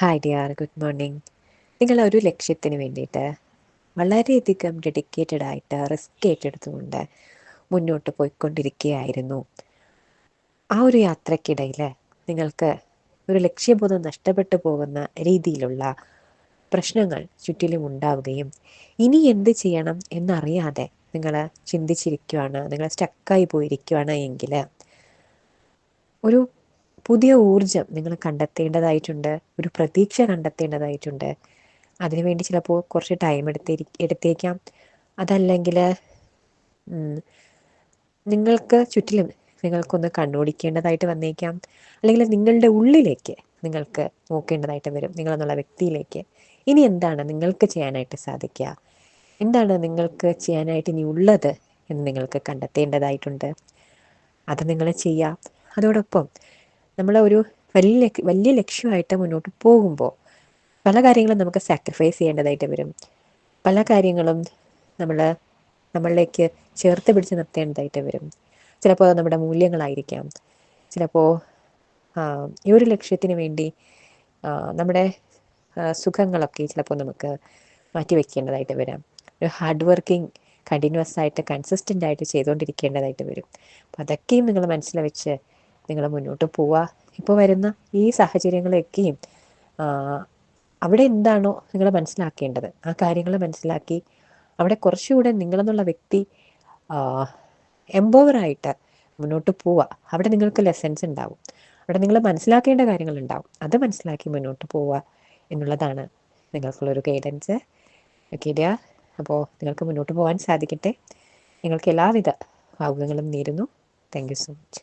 Hi dear, good morning. നിങ്ങൾ ഒരു ലക്ഷ്യത്തിന് വേണ്ടിയിട്ട് വളരെയധികം ഡെഡിക്കേറ്റഡ് ആയിട്ട് റിസ്ക് ഏറ്റെടുത്തുകൊണ്ട് മുന്നോട്ട് പോയിക്കൊണ്ടിരിക്കുകയായിരുന്നു. ആ ഒരു യാത്രക്കിടയിൽ നിങ്ങൾക്ക് ഒരു ലക്ഷ്യബോധം നഷ്ടപ്പെട്ടു പോകുന്ന രീതിയിലുള്ള പ്രശ്നങ്ങൾ ചുറ്റിലും ഉണ്ടാവുകയും ഇനി എന്ത് ചെയ്യണം എന്നറിയാതെ നിങ്ങൾ ചിന്തിച്ചിരിക്കുകയാണ്, നിങ്ങൾ സ്റ്റക്കായി പോയിരിക്കുകയാണ് എങ്കിൽ ഒരു പുതിയ ഊർജം നിങ്ങൾ കണ്ടെത്തേണ്ടതായിട്ടുണ്ട്, ഒരു പ്രതീക്ഷ കണ്ടെത്തേണ്ടതായിട്ടുണ്ട്. അതിനുവേണ്ടി ചിലപ്പോൾ കുറച്ച് ടൈം എടുത്തേക്കാം. അതല്ലെങ്കിൽ നിങ്ങൾക്ക് ചുറ്റിലും നിങ്ങൾക്കൊന്ന് കണ്ണോടിക്കേണ്ടതായിട്ട് വന്നേക്കാം. അല്ലെങ്കിൽ നിങ്ങളുടെ ഉള്ളിലേക്ക് നിങ്ങൾക്ക് നോക്കേണ്ടതായിട്ട് വരും, നിങ്ങളെന്നുള്ള വ്യക്തിയിലേക്ക്. ഇനി എന്താണ് നിങ്ങൾക്ക് ചെയ്യാനായിട്ട് സാധിക്കുക, എന്താണ് നിങ്ങൾക്ക് ചെയ്യാനായിട്ട് ഇനി ഉള്ളത് എന്ന് നിങ്ങൾക്ക് കണ്ടെത്തേണ്ടതായിട്ടുണ്ട്. അത് നിങ്ങൾ ചെയ്യാം. അതോടൊപ്പം നമ്മൾ ഒരു വലിയ ലക്ഷ്യമായിട്ട് മുന്നോട്ട് പോകുമ്പോൾ പല കാര്യങ്ങളും നമുക്ക് സാക്രിഫൈസ് ചെയ്യേണ്ടതായിട്ട് വരും. പല കാര്യങ്ങളും നമ്മളിലേക്ക് ചേർത്ത് പിടിച്ച് നിർത്തേണ്ടതായിട്ട് വരും. ചിലപ്പോൾ അത് നമ്മുടെ മൂല്യങ്ങളായിരിക്കാം. ചിലപ്പോൾ ഈ ഒരു ലക്ഷ്യത്തിന് വേണ്ടി നമ്മുടെ സുഖങ്ങളൊക്കെ ചിലപ്പോൾ നമുക്ക് മാറ്റി വയ്ക്കേണ്ടതായിട്ട് വരാം. ഒരു ഹാർഡ് വർക്കിംഗ് കണ്ടിന്യൂസ് ആയിട്ട് കൺസിസ്റ്റൻ്റ് ആയിട്ട് ചെയ്തുകൊണ്ടിരിക്കേണ്ടതായിട്ട് വരും. അപ്പം അതൊക്കെയും നിങ്ങൾ മനസ്സിൽ വെച്ച് നിങ്ങൾ മുന്നോട്ട് പോവുക. ഇപ്പോൾ വരുന്ന ഈ സാഹചര്യങ്ങളൊക്കെയും അവിടെ എന്താണോ നിങ്ങൾ മനസ്സിലാക്കേണ്ടത് ആ കാര്യങ്ങൾ മനസ്സിലാക്കി അവിടെ കുറച്ചുകൂടെ നിങ്ങളെന്നുള്ള വ്യക്തി എംപവറായിട്ട് മുന്നോട്ട് പോവുക. അവിടെ നിങ്ങൾക്ക് ലെസൺസ് ഉണ്ടാവും, അവിടെ നിങ്ങൾ മനസ്സിലാക്കേണ്ട കാര്യങ്ങളുണ്ടാവും. അത് മനസ്സിലാക്കി മുന്നോട്ട് പോവുക എന്നുള്ളതാണ് നിങ്ങൾക്കുള്ളൊരു ഗൈഡൻസ്. ഓക്കെ ഡിയർ, അപ്പോൾ നിങ്ങൾക്ക് മുന്നോട്ട് പോകാൻ സാധിക്കട്ടെ. നിങ്ങൾക്ക് എല്ലാവിധ ഭാവുകങ്ങളും നേരുന്നു. Thank you so much.